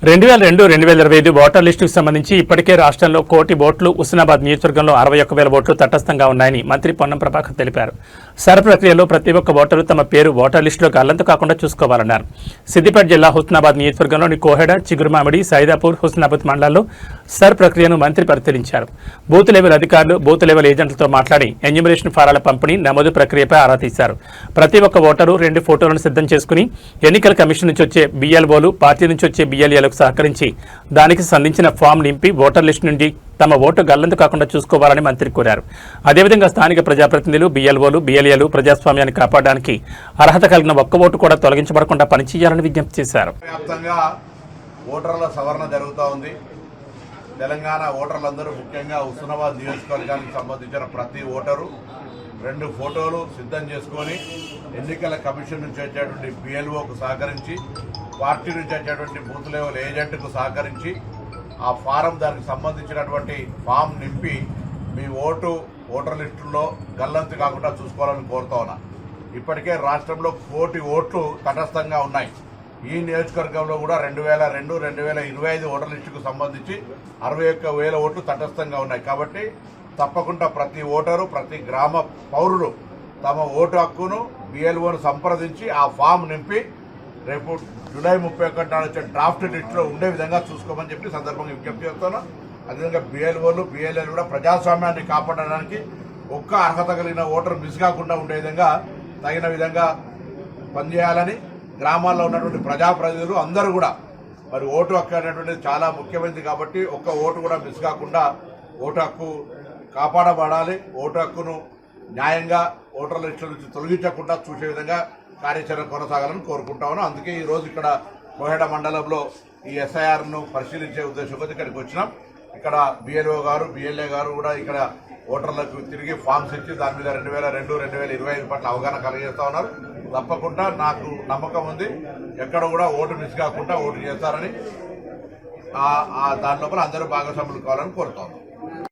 2002-2025 voter లిస్టుకు సంబంధించి ఇప్పటికే రాష్ట్రంలో 1 కోటి ఓట్లు హుస్నాబాద్ నియోజకవర్గంలో 61,000 ఓట్లు తటస్థంగా ఉన్నాయని మంత్రి పొన్నం ప్రభాకర్ తెలిపారు. సర్ ప్రక్రియలో ప్రతి ఒక్క ఓటరు తమ పేరు ఓటర్ లిస్టులో గల్లంతు కాకుండా చూసుకోవాలన్నారు. సిద్దిపేట జిల్లా హుస్నాబాద్ నియోజకవర్గంలోని కోహెడ, చిగురుమామిడి, సైదాపూర్, హుస్నాబాద్ మండలాల్లో సర్ ప్రక్రియను మంత్రి పరిశీలించారు. బూత్ లెవెల్ అధికారులు, బూత్ లెవెల్ ఏజెంట్లతో మాట్లాడి ఎన్యూమరేషన్ ఫారాల పంపిణీ, నమోదు ప్రక్రియపై ఆరా తీశారు. ప్రతి ఒక్క ఓటరు 2 ఫోటోలను సిద్ధం చేసుకుని ఎన్నికల కమిషన్ నుంచి వచ్చే BLOలు, పార్టీ నుంచి వచ్చే BLAలకు సహకరించి దానికి సంబంధించిన ఫామ్ నింపి ఓటర్ లిస్టు నుండి తమ ఓటు గల్లంతు కాకుండా చూసుకోవాలని మంత్రి కోరారు. అదేవిధంగా స్థానిక ప్రజాప్రతినిధులు, BLOలు, BLAలు ప్రజాస్వామ్యాన్ని కాపాడడానికి అర్హత కలిగిన ఒక్క ఓటు కూడా తొలగించబడకుండా పనిచేయాలని విజ్ఞప్తి చేశారు. ఓటర్ల సవరణ జరుగుతూ ఉంది. తెలంగాణ ఓటర్లందరూ ముఖ్యంగా హుస్నాబాద్ నియోజకవర్గానికి సంబంధించిన ప్రతి ఓటరు 2 ఫోటోలు సిద్ధం చేసుకొని ఎన్నికల కమిషన్ నుంచి వచ్చేటువంటి BLOకు సహకరించి, పార్టీ నుంచి వచ్చేటువంటి బూత్ లెవెల్ ఏజెంట్కు సహకరించి ఆ ఫారం, దానికి సంబంధించినటువంటి ఫామ్ నింపి మీ ఓటర్ లిస్టుల్లో గల్లంతు కాకుండా చూసుకోవాలని కోరుతా ఉన్నా. ఇప్పటికే రాష్ట్రంలో 1 కోటి ఓట్లు తటస్థంగా ఉన్నాయి. ఈ నియోజకవర్గంలో కూడా 2002-2025 ఓటర్ లిస్టుకు సంబంధించి 61,000 ఓట్లు తటస్థంగా ఉన్నాయి. కాబట్టి తప్పకుండా ప్రతి ఓటరు, ప్రతి గ్రామ పౌరులు తమ ఓటు హక్కును BLOను సంప్రదించి ఆ ఫామ్ నింపి రేపు జూలై 31 నాడు వచ్చే డ్రాఫ్ట్ లిస్టులో ఉండే విధంగా చూసుకోమని చెప్పి సందర్భంగా విజ్ఞప్తి చేస్తాను. అదేవిధంగా BLOలు, BLAలు కూడా ప్రజాస్వామ్యాన్ని కాపాడడానికి ఒక్క అర్హత కలిగిన ఓటరు మిస్ కాకుండా ఉండే విధంగా తగిన విధంగా పనిచేయాలని గ్రామాల్లో ఉన్నటువంటి ప్రజాప్రతినిధులు అందరూ కూడా మరి ఓటు హక్కు అనేటువంటిది చాలా ముఖ్యమైనది. కాబట్టి ఒక్క ఓటు కూడా మిస్ కాకుండా ఓటు హక్కు కాపాడబడాలి. ఓటు హక్కును న్యాయంగా ఓటర్ల లిస్టుల నుంచి తొలగించకుండా చూసే విధంగా కార్యాచరణ కొనసాగాలని కోరుకుంటా ఉన్నాం. అందుకే ఈరోజు ఇక్కడ కోహెడ మండలంలో ఈ SIRను పరిశీలించే ఉద్దేశంతో ఇక్కడికి వచ్చినాం. ఇక్కడ BLO గారు, BLA గారు కూడా ఇక్కడ ఓటర్లకు తిరిగి ఫామ్స్ ఇచ్చి దాని మీద 2002-2025 పట్ల అవగాహన కలిగేస్తా ఉన్నారు. తప్పకుండా నాకు నమ్మకం ఉంది, ఎక్కడ కూడా ఓటు మిస్ కాకుండా ఓటు చేస్తారని. దాని లోపల అందరూ భాగస్వాములు కావాలని కోరుతా ఉన్నాం.